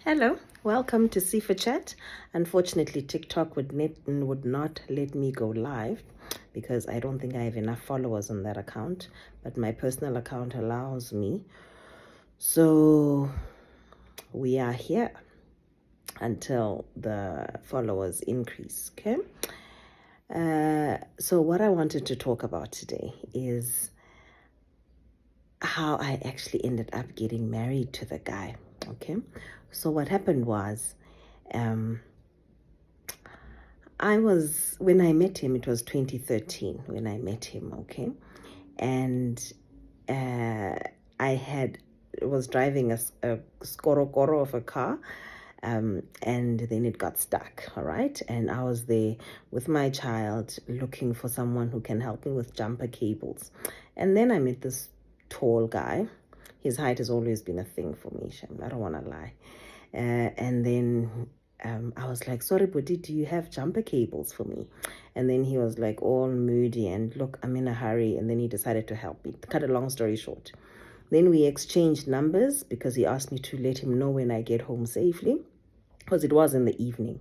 Hello, welcome to C for Chat. Unfortunately, TikTok would not let me go live because I don't think I have enough followers on that account, but my personal account allows me. So we are here until the followers increase, okay? So what I wanted to talk about today is how I actually ended up getting married to the guy, okay? So what happened was, when I met him, it was 2013 when I met him, okay? And I was driving a skoro of a car, and then it got stuck, all right? And I was there with my child looking for someone who can help me with jumper cables. And then I met this tall guy. His height has always been a thing for me, Shem. I don't want to lie. And then I was like, sorry, buddy, do you have jumper cables for me? And then he was like all moody and look, I'm in a hurry. And then he decided to help me. Cut a long story short. Then we exchanged numbers because he asked me to let him know when I get home safely, because it was in the evening.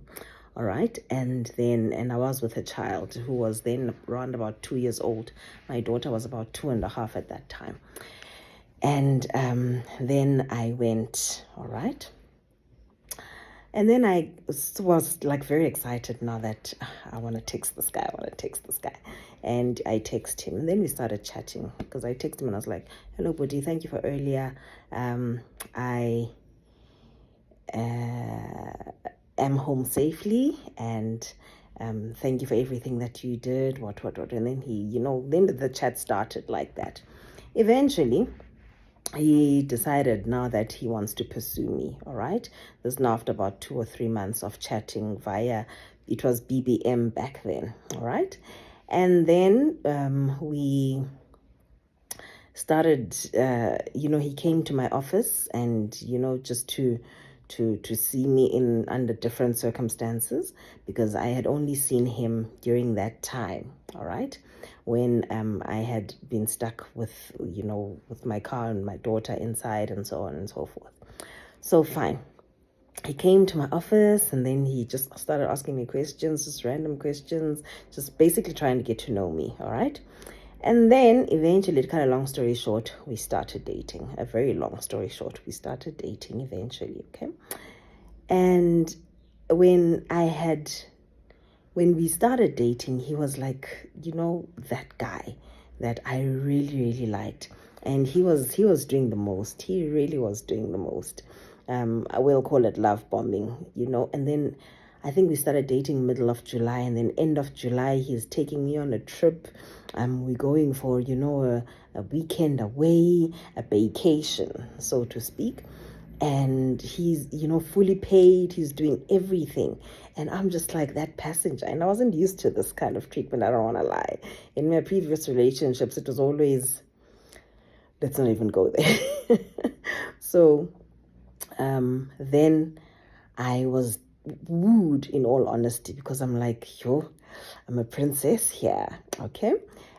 All right. And I was with a child who was then around about 2 years old. My daughter was about 2.5 at that time. And then I went, all right. And then I was like very excited now that I want to text this guy. And I text him. And then we started chatting because I texted him and I was like, hello, buddy, thank you for earlier. I am home safely and thank you for everything that you did. What. And then then the chat started like that. Eventually, he decided now that he wants to pursue me, all right? This is now after about 2 or 3 months of chatting it was BBM back then, all right? And then we started, he came to my office and, just to see me under different circumstances because I had only seen him during that time, all right? When I had been stuck with my car and my daughter inside and so on and so forth. So fine. He came to my office and then he just started asking me questions, just random questions, just basically trying to get to know me, all right? And then eventually, to cut a long story short, we started dating. A very long story short, we started dating eventually, okay? And when we started dating, he was like, that guy that I really, really liked. And he was doing the most. He really was doing the most. I will call it love bombing, And then I think we started dating middle of July, and then end of July, he's taking me on a trip. We're going for, a weekend away, a vacation, so to speak. And he's, fully paid. He's doing everything. And I'm just like that passenger. And I wasn't used to this kind of treatment. I don't want to lie. In my previous relationships, it was always, let's not even go there. So then I was wooed, in all honesty, because I'm like, I'm a princess here, okay?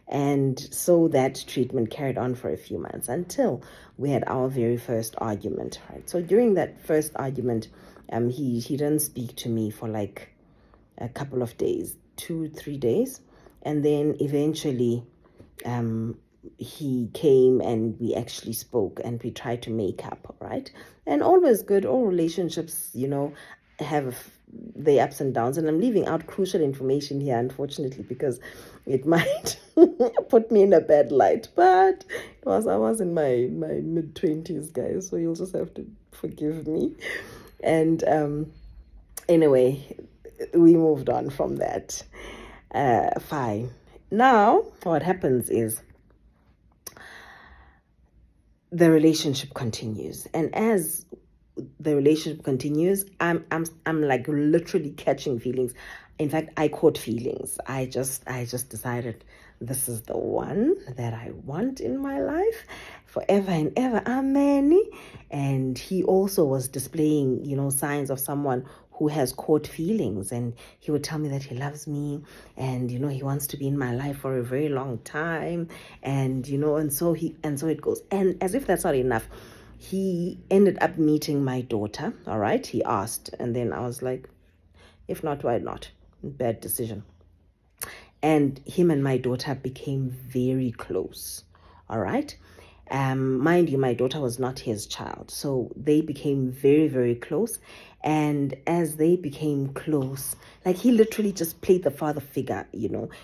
And so that treatment carried on for a few months until we had our very first argument, right? So during that first argument, he didn't speak to me for like a couple of days, 2-3 days. And then eventually he came and we actually spoke and we tried to make up, right? And always good. All relationships, have the ups and downs. And I'm leaving out crucial information here, unfortunately, because it might put me in a bad light. But I was in my mid-20s, guys, so you'll just have to forgive me. And anyway, we moved on from that. Fine. Now, what happens is the relationship continues. And as the relationship continues, I'm like literally catching feelings. In fact, I caught feelings. I just decided this is the one that I want in my life forever and ever. Amen. And he also was displaying, signs of someone who has caught feelings, and he would tell me that he loves me and he wants to be in my life for a very long time, and and so it goes. And as if that's not enough, he ended up meeting my daughter. All right, he asked, and then I was like, if not, why not? Bad decision. And him and my daughter became very close. All right. Mind you, my daughter was not his child, so they became very, very close. And as they became close, like, he literally just played the father figure.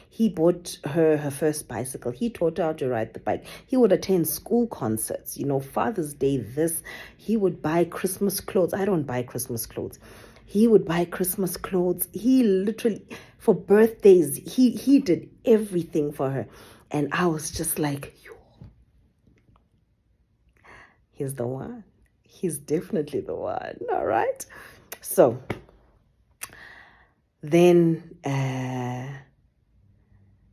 He bought her first bicycle. He taught her how to ride the bike. He would attend school concerts. Father's Day, this. He would buy Christmas clothes. I don't buy Christmas clothes. He would buy Christmas clothes. He literally, for birthdays, he did everything for her. And I was just like, he's the one. He's definitely the one. All right. So then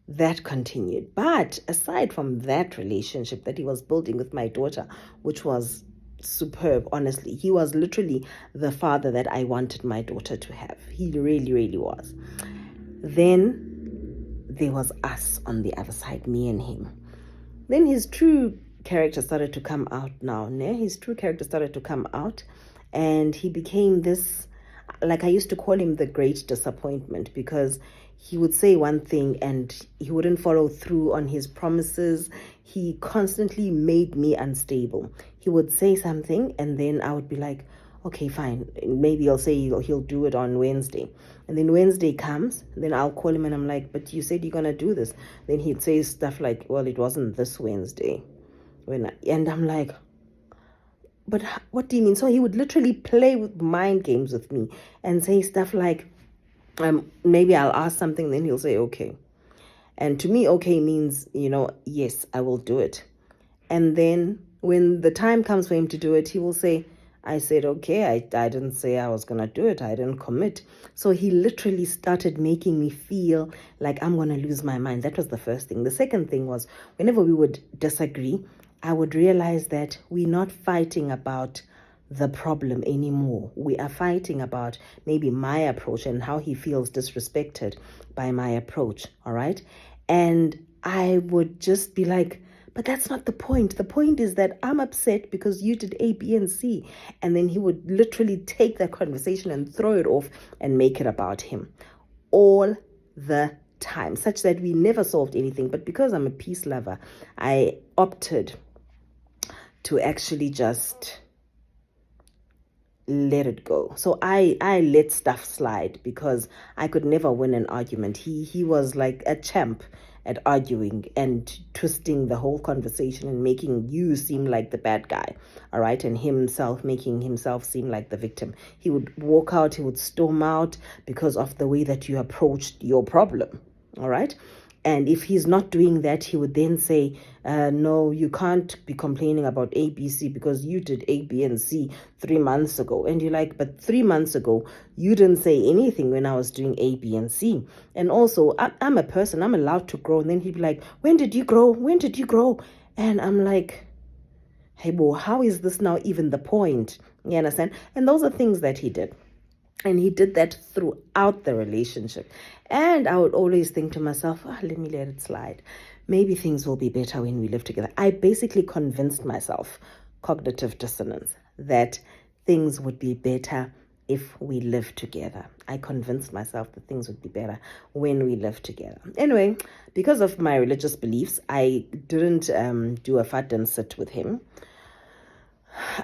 that continued. But aside from that relationship that he was building with my daughter, which was superb, honestly, he was literally the father that I wanted my daughter to have. He really, really was. Then there was us on the other side, me and him. Then his true character started to come out now. His true character started to come out, and he became this, like, I used to call him the great disappointment, because he would say one thing and he wouldn't follow through on his promises. He constantly made me unstable. He would say something and then I would be like, okay, fine, maybe he'll say he'll do it on Wednesday. And then Wednesday comes, and then I'll call him and I'm like, but you said you're gonna do this. Then he'd say stuff like, well, it wasn't this Wednesday. And I'm like, but what do you mean? So he would literally play with mind games with me and say stuff like, maybe I'll ask something, then he'll say, okay. And to me, okay means, yes, I will do it. And then when the time comes for him to do it, he will say, I said, okay, I didn't say I was going to do it. I didn't commit. So he literally started making me feel like I'm going to lose my mind. That was the first thing. The second thing was, whenever we would disagree, I would realize that we're not fighting about the problem anymore. We are fighting about maybe my approach and how he feels disrespected by my approach. All right. And I would just be like, but that's not the point. The point is that I'm upset because you did A, B, and C. And then he would literally take that conversation and throw it off and make it about him all the time, such that we never solved anything. But because I'm a peace lover, I opted to actually just let it go. So I let stuff slide because I could never win an argument. He was like a champ at arguing and twisting the whole conversation and making you seem like the bad guy, all right, and making himself seem like the victim. He would walk out, he would storm out because of the way that you approached your problem, all right. And if he's not doing that, he would then say, no, you can't be complaining about A, B, C because you did A, B, and C 3 months ago. And you're like, but 3 months ago, you didn't say anything when I was doing A, B, and C. And also, I'm a person, I'm allowed to grow. And then he'd be like, when did you grow? When did you grow? And I'm like, hey, boy, how is this now even the point? You understand? And those are things that he did. And he did that throughout the relationship. And I would always think to myself, let me let it slide. Maybe things will be better when we live together. I basically convinced myself, cognitive dissonance, that things would be better if we lived together. I convinced myself that things would be better when we lived together. Anyway, because of my religious beliefs, I didn't do a fat and sit with him.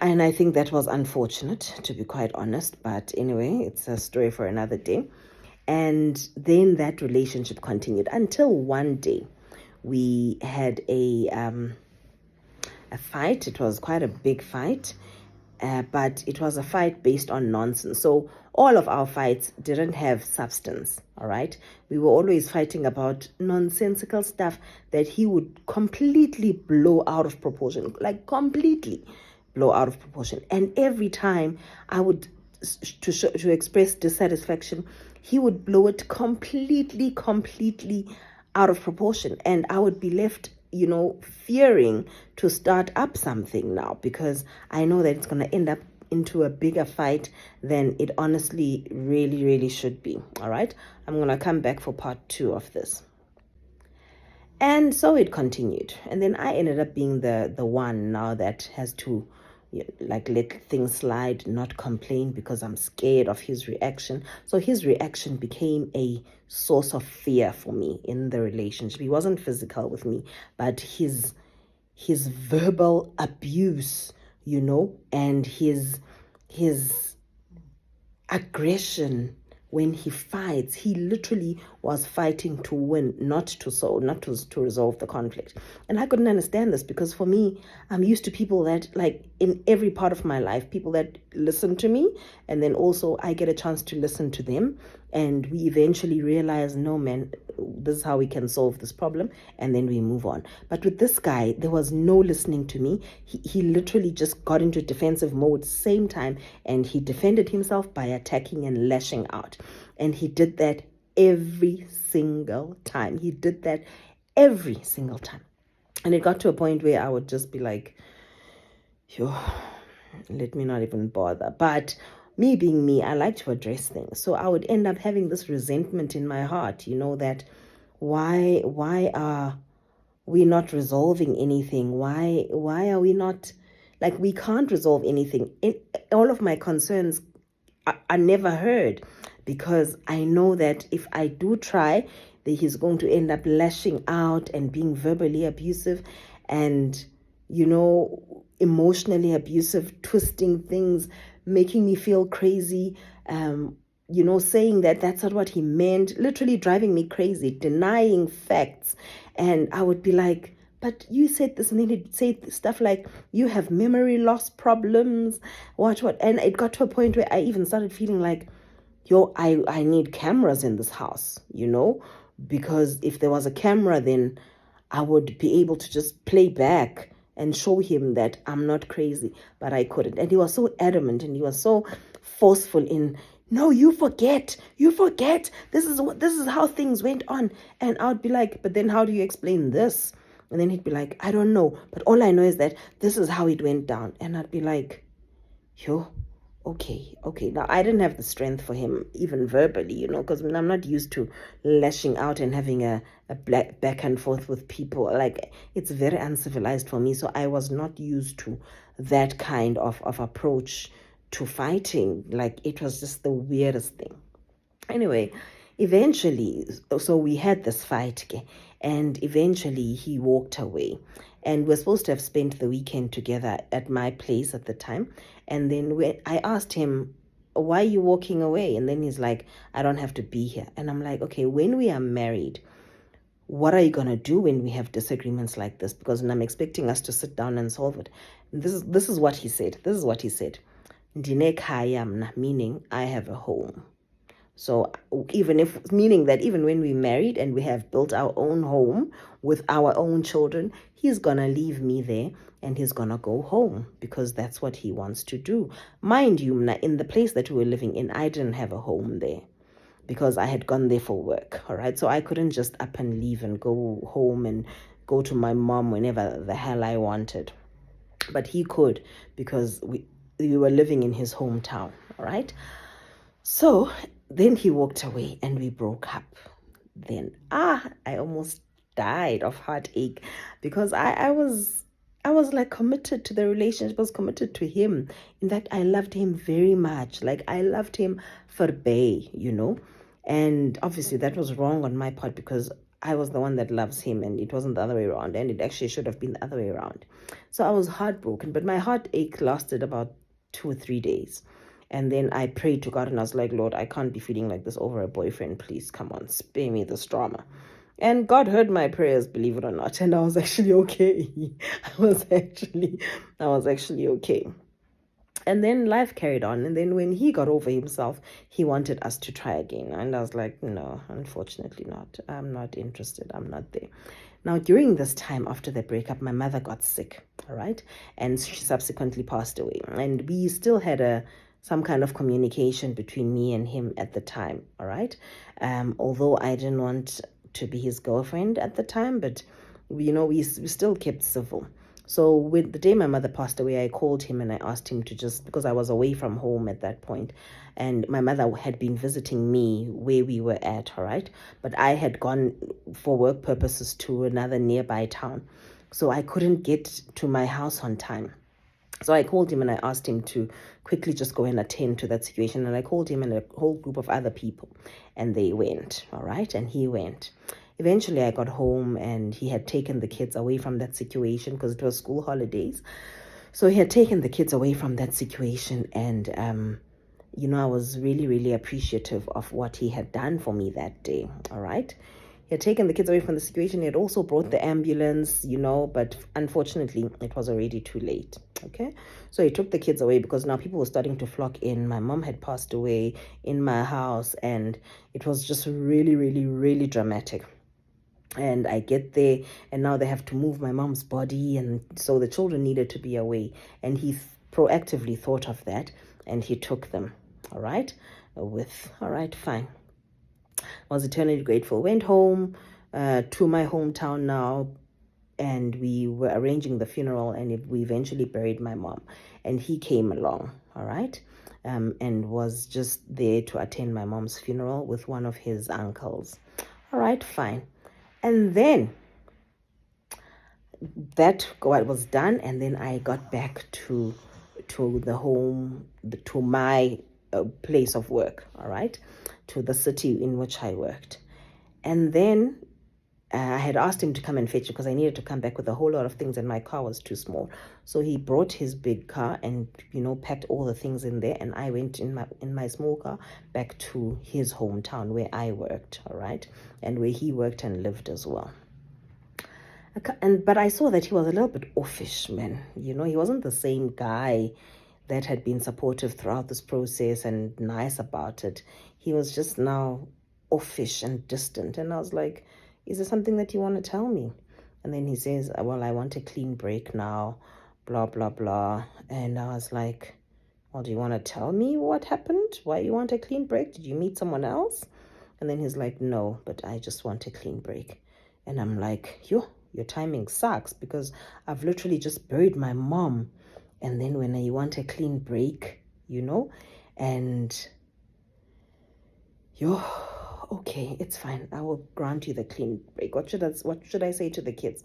And I think that was unfortunate, to be quite honest. But anyway, it's a story for another day. And then that relationship continued until one day we had a fight. It was quite a big fight, but it was a fight based on nonsense. So all of our fights didn't have substance, all right? We were always fighting about nonsensical stuff that he would completely blow out of proportion, like completely blow out of proportion. And every time I would to express dissatisfaction, he would blow it completely out of proportion, and I would be left fearing to start up something now, because I know that it's going to end up into a bigger fight than it honestly really should be. All right, I'm going to come back for part 2 of this. And so it continued. And then I ended up being the one now that has to like let things slide, not complain because I'm scared of his reaction. So his reaction became a source of fear for me in the relationship. He wasn't physical with me, but his verbal abuse, and his aggression when he fights, he literally was fighting to win, not to resolve the conflict. And I couldn't understand this because for me, I'm used to people that, like, in every part of my life, people that listen to me, and then also I get a chance to listen to them, and we eventually realize, no man, this is how we can solve this problem, and then we move on. But with this guy, there was no listening to me. He literally just got into defensive mode same time, and he defended himself by attacking and lashing out. And he did that every single time. He did that every single time. And it got to a point where I would just be like, yo, let me not even bother. But me being me, I like to address things. So I would end up having this resentment in my heart, that why are we not resolving anything? Why are we not, like, we can't resolve anything. All of my concerns are never heard, because I know that if I do try, that he's going to end up lashing out and being verbally abusive and, emotionally abusive, twisting things, making me feel crazy, saying that that's not what he meant, literally driving me crazy, denying facts. And I would be like, but you said this, and then he'd say stuff like, you have memory loss problems, what. And it got to a point where I even started feeling like, I need cameras in this house, because if there was a camera, then I would be able to just play back and show him that I'm not crazy, but I couldn't. And he was so adamant, and he was so forceful in, no, you forget, this is how things went on. And I would be like, but then how do you explain this? And then he'd be like, I don't know, but all I know is that this is how it went down. And I'd be like, okay. Now, I didn't have the strength for him, even verbally, because I'm not used to lashing out and having a back and forth with people. Like, it's very uncivilized for me. So I was not used to that kind of approach to fighting. Like, it was just the weirdest thing. Anyway, eventually, so we had this fight, and eventually he walked away. And we're supposed to have spent the weekend together at my place at the time. And then I asked him, why are you walking away? And then he's like, I don't have to be here. And I'm like, okay, when we are married, what are you going to do when we have disagreements like this? Because I'm expecting us to sit down and solve it. And this is what he said. Ndine khaya mna, meaning I have a home. So meaning that even when we married and we have built our own home with our own children, he's going to leave me there and he's going to go home because that's what he wants to do. Mind you, in the place that we were living in, I didn't have a home there because I had gone there for work. All right. So I couldn't just up and leave and go home and go to my mom whenever the hell I wanted. But he could because we were living in his hometown. All right. So then he walked away and we broke up. Then I almost died of heartache because I was like committed to the relationship, I was committed to him. In fact, I loved him very much. Like, I loved him verby, and obviously that was wrong on my part because I was the one that loves him and it wasn't the other way around, and it actually should have been the other way around. So I was heartbroken, but my heartache lasted about 2 or 3 days. And then I prayed to God and I was like, Lord, I can't be feeling like this over a boyfriend. Please, come on, spare me this drama. And God heard my prayers, believe it or not. And I was actually okay. I was actually okay. And then life carried on. And then when he got over himself, he wanted us to try again. And I was like, no, unfortunately not. I'm not interested. I'm not there. Now, during this time after the breakup, my mother got sick, all right? And she subsequently passed away. And we still had some kind of communication between me and him at the time, all right? Although I didn't want to be his girlfriend at the time, but, we still kept civil. So with the day my mother passed away, I called him and I asked him to just, because I was away from home at that point, and my mother had been visiting me where we were at, all right? But I had gone for work purposes to another nearby town. So I couldn't get to my house on time. So I called him and I asked him to quickly just go and attend to that situation. And I called him and a whole group of other people, and they went, all right? And he went. Eventually, I got home and he had taken the kids away from that situation because it was school holidays. So he had taken the kids away from that situation. And, I was really, really appreciative of what he had done for me that day, all right? He had taken the kids away from the situation. He had also brought the ambulance, but unfortunately, it was already too late. Okay. So he took the kids away because now people were starting to flock in. My mom had passed away in my house, and it was just really, really, really dramatic. And I get there, and now they have to move my mom's body. And so the children needed to be away. And he proactively thought of that, and he took them. All right. All right, fine. I was eternally grateful. Went home to my hometown now, and we were arranging the funeral, and we eventually buried my mom. And he came along, all right, and was just there to attend my mom's funeral with one of his uncles. All right, fine. And then that was done, and then I got back to the home, to my place of work, all right, to the city in which I worked. And then I had asked him to come and fetch it because I needed to come back with a whole lot of things, and my car was too small. So he brought his big car and, packed all the things in there, and I went in my small car back to his hometown where I worked, all right, and where he worked and lived as well. But I saw that he was a little bit offish, man. He wasn't the same guy that had been supportive throughout this process and nice about it. He was just now offish and distant. And I was like, is there something that you want to tell me? And then he says, well, I want a clean break now, blah, blah, blah. And I was like, well, do you want to tell me what happened? Why you want a clean break? Did you meet someone else? And then he's like, no, but I just want a clean break. And I'm like, your timing sucks, because I've literally just buried my mom. And then when you want a clean break, and okay, it's fine. I will grant you the clean break. What should I say to the kids?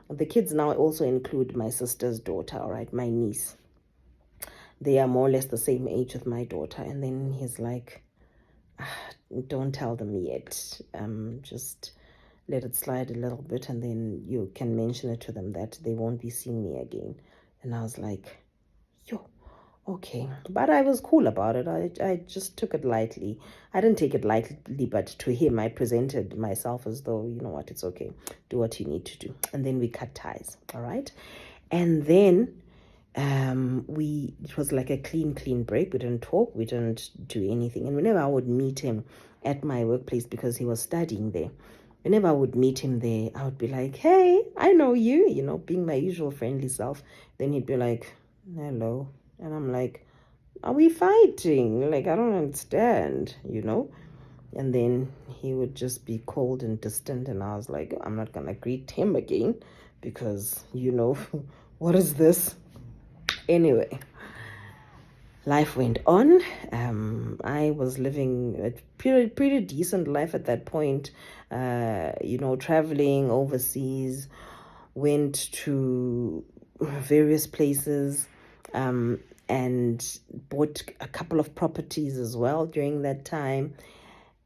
The kids now also include my sister's daughter, all right, my niece. They are more or less the same age with my daughter. And then he's like, don't tell them yet. Just let it slide a little bit, and then you can mention it to them that they won't be seeing me again. And I was like, okay. But I was cool about it. I just took it lightly. I didn't take it lightly, but to him, I presented myself as though, you know what, it's okay. Do what you need to do. And then we cut ties, all right? And then it was like a clean break. We didn't talk. We didn't do anything. And whenever I would meet him at my workplace, because he was studying there, whenever I would meet him there, I would be like, hey, I know you, being my usual friendly self. Then he'd be like, hello. And I'm like, are we fighting? Like, I don't understand, And then he would just be cold and distant. And I was like, I'm not going to greet him again because, what is this? Anyway, life went on. I was living a pretty decent life at that point, traveling overseas, went to various places, and bought a couple of properties as well during that time.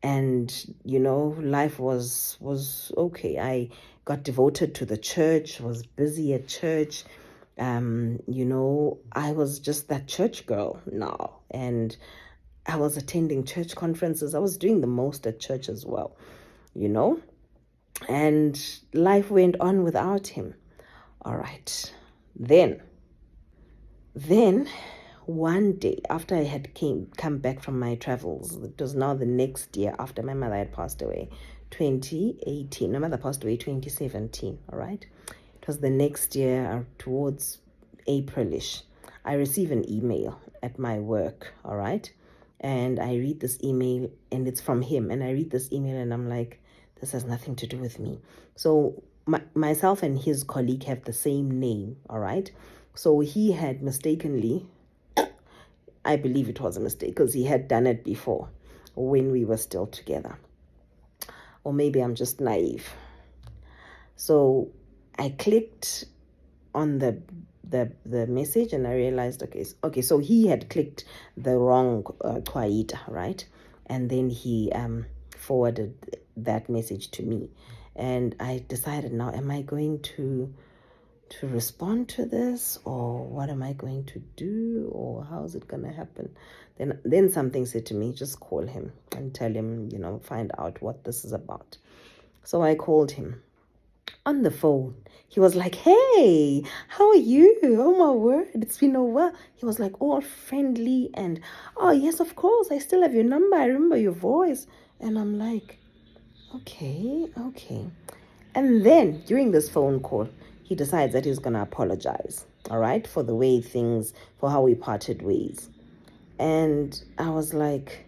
And, life was okay. I got devoted to the church, was busy at church. I was just that church girl now. And I was attending church conferences. I was doing the most at church as well, And life went on without him. All right. Then one day after I had come back from my travels, it was now the next year after my mother had passed away, 2018. My mother passed away 2017, all right? It was the next year, towards Aprilish. I receive an email at my work, all right? And I read this email, and it's from him. And I read this email, and I'm like, this has nothing to do with me. So myself and his colleague have the same name, all right? So he had mistakenly, I believe it was a mistake because he had done it before when we were still together. Or maybe I'm just naive. So I clicked on the the message, and I realized, okay, so he had clicked the wrong Kwaita, right? And then he forwarded that message to me, and I decided, now am I going to respond to this, or what am I going to do, or how is it going to happen? Then something said to me, just call him and tell him, find out what this is about. So I called him. On the phone, he was like, hey, how are you? Oh my word, it's been a while. He was like all friendly and, oh yes, of course, I still have your number, I remember your voice. And I'm like, okay. And then during this phone call, he decides that he's gonna apologize, all right, for how we parted ways. And I was like,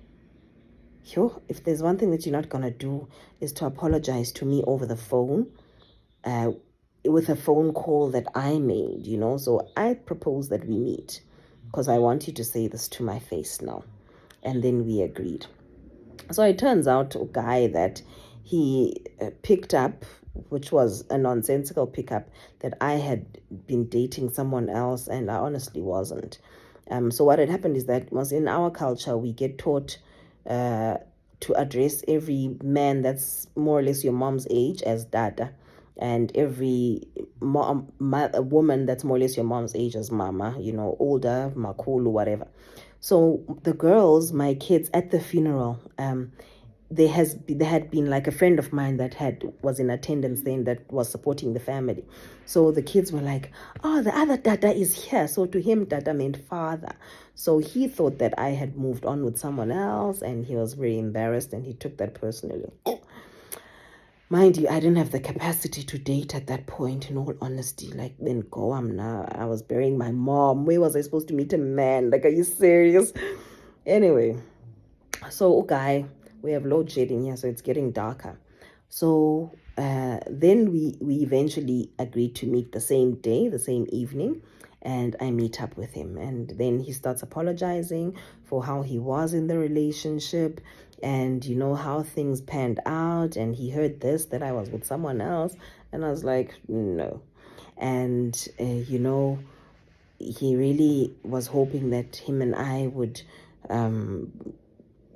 if there's one thing that you're not gonna do is to apologize to me over the phone, with a phone call that I made, So I propose that we meet because I want you to say this to my face now. And then we agreed. So it turns out a guy that he picked up, which was a nonsensical pickup, that I had been dating someone else, and I honestly wasn't. So what had happened is that was in our culture, we get taught to address every man that's more or less your mom's age as dada, and every woman that's more or less your mom's age as mama, older, makulu, whatever. So the girls, my kids, at the funeral, there had been like a friend of mine that was in attendance then, that was supporting the family. So the kids were like, oh, the other dada is here. So to him, dada meant father. So he thought that I had moved on with someone else, and he was very embarrassed, and he took that personally. Mind you, I didn't have the capacity to date at that point, in all honesty. Like, then I was burying my mom. Where was I supposed to meet a man? Like, are you serious? Anyway, so guy, we have load shedding here, so it's getting darker. So then we eventually agreed to meet the same day, the same evening, and I meet up with him. And then he starts apologizing for how he was in the relationship, and how things panned out, and he heard that I was with someone else, and I was like, no. And he really was hoping that him and I would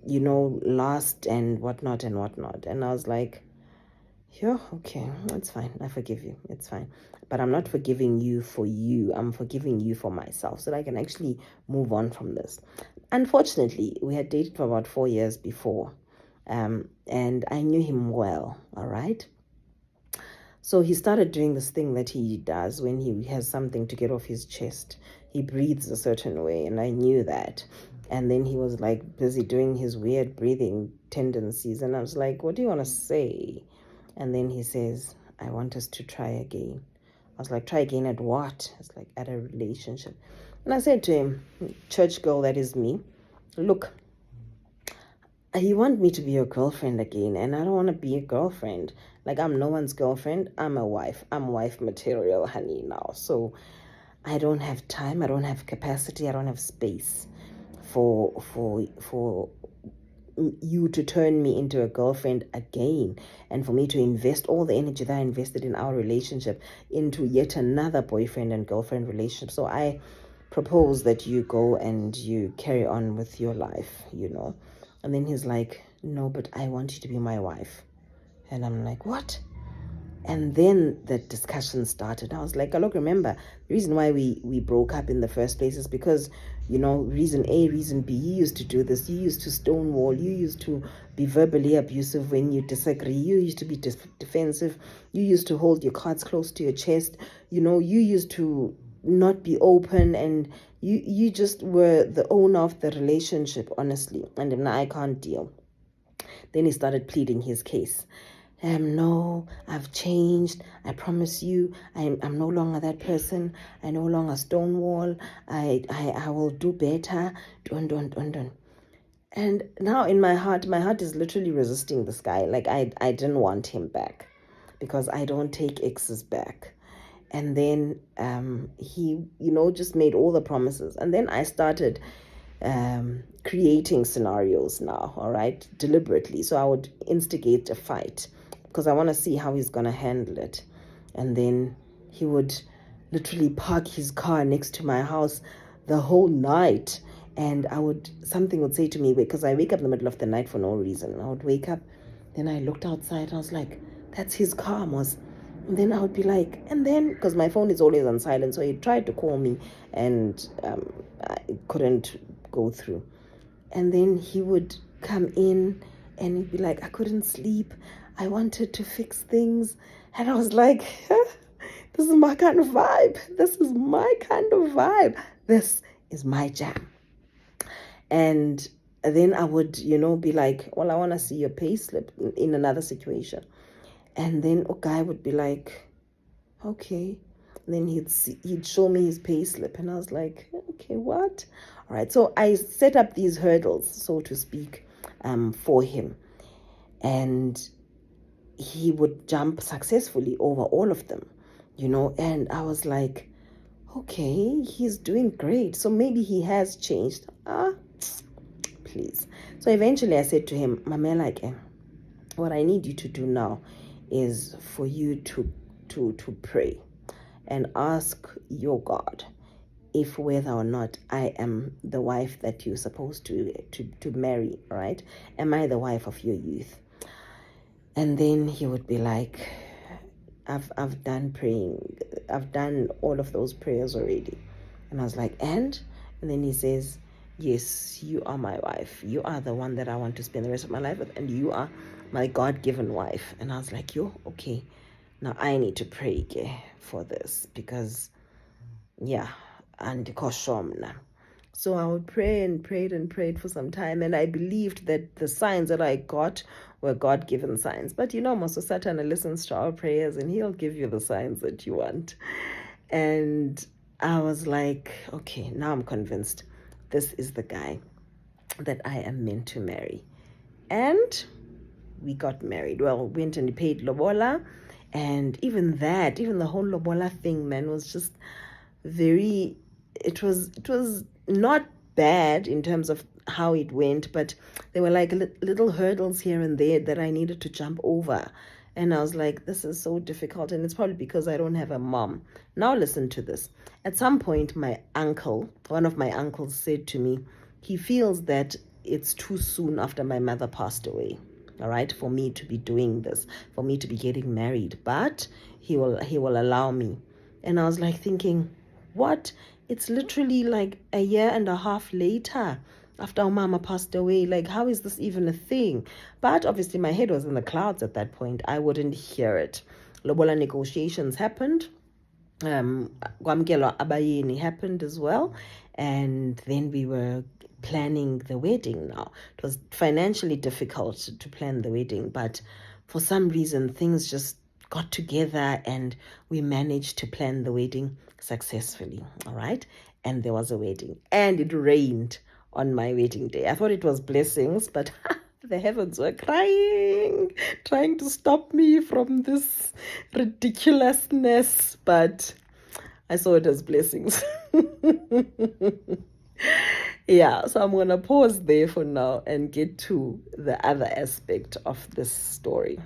last and whatnot. And I was like, yeah, okay, it's fine. I forgive you. It's fine. But I'm not forgiving you for you. I'm forgiving you for myself, so that I can actually move on from this. Unfortunately, we had dated for about 4 years before. And I knew him well, all right? So he started doing this thing that he does when he has something to get off his chest. He breathes a certain way, and I knew that. And then he was like busy doing his weird breathing tendencies. And I was like, what do you want to say? And then he says, I want us to try again. I was like, try again at what? It's like, at a relationship. And I said to him, church girl, that is me, look, you want me to be your girlfriend again, and I don't want to be a girlfriend. Like, I'm no one's girlfriend. I'm a wife. I'm wife material, honey, now. So I don't have time. I don't have capacity. I don't have space for you to turn me into a girlfriend again, and for me to invest all the energy that I invested in our relationship into yet another boyfriend and girlfriend relationship. So I propose that you go and you carry on with your life, And then he's like, no, but I want you to be my wife. And I'm like, what? And then the discussion started. I was like, look, remember, the reason why we broke up in the first place is because, reason A, reason B, you used to do this. You used to stonewall. You used to be verbally abusive when you disagree. You used to be defensive. You used to hold your cards close to your chest. You used to not be open, and you just were the owner of the relationship, honestly. And now I can't deal. Then he started pleading his case. No, I've changed. I promise you, I'm no longer that person. I no longer stonewall. I will do better. Dun. And now in my heart is literally resisting this guy. Like, I didn't want him back, because I don't take exes back. And then he, just made all the promises. And then I started creating scenarios now, all right, deliberately. So I would instigate a fight, because I want to see how he's going to handle it. And then he would literally park his car next to my house the whole night. And something would say to me, because I wake up in the middle of the night for no reason. I would wake up, then I looked outside and I was like, that's his car, Mos. And then I would be like, and then, because my phone is always on silent, so he tried to call me and I couldn't go through. And then he would come in and he'd be like, I couldn't sleep. I wanted to fix things. And I was like, this is my kind of vibe. This is my kind of vibe. This is my jam. And then I would, be like, well, I want to see your pay slip in another situation. And then a guy would be like, okay. And then he'd show me his pay slip. And I was like, okay, what? All right. So I set up these hurdles, so to speak, for him. And he would jump successfully over all of them, and I was like, okay, he's doing great. So maybe he has changed. Please. So eventually I said to him, Mamela, what I need you to do now is for you to pray and ask your God if whether or not I am the wife that you're supposed to marry, right? Am I the wife of your youth? And then he would be like, I've done praying. I've done all of those prayers already. And I was like, and then he says, yes, you are my wife. You are the one that I want to spend the rest of my life with, and you are my God-given wife. And I was like, okay. Now I need to pray for this because, and koshomna. So I would pray and prayed for some time, and I believed that the signs that I got were God-given signs. But Master Satan listens to our prayers, and he'll give you the signs that you want. And I was like, okay, now I'm convinced this is the guy that I am meant to marry. And we got married. Well, went and paid lobola, and even the whole lobola thing, man, was just very. It was not bad in terms of how it went, but there were like little hurdles here and there that I needed to jump over. And I was like, this is so difficult. And it's probably because I don't have a mom. Now listen to this. At some point, one of my uncles said to me, he feels that it's too soon after my mother passed away, all right, for me to be doing this, for me to be getting married. But he will allow me. And I was like thinking, what? It's literally like a year and a half later after our mama passed away. Like, how is this even a thing? But obviously my head was in the clouds at that point. I wouldn't hear it. Lobola negotiations happened. Kwamkelwa abayeni happened as well. And then we were planning the wedding now. It was financially difficult to plan the wedding, but for some reason things just got together and we managed to plan the wedding successfully, all right? And there was a wedding, and it rained on my wedding day. I thought it was blessings, but the heavens were crying, trying to stop me from this ridiculousness, but I saw it as blessings. Yeah, so I'm going to pause there for now and get to the other aspect of this story.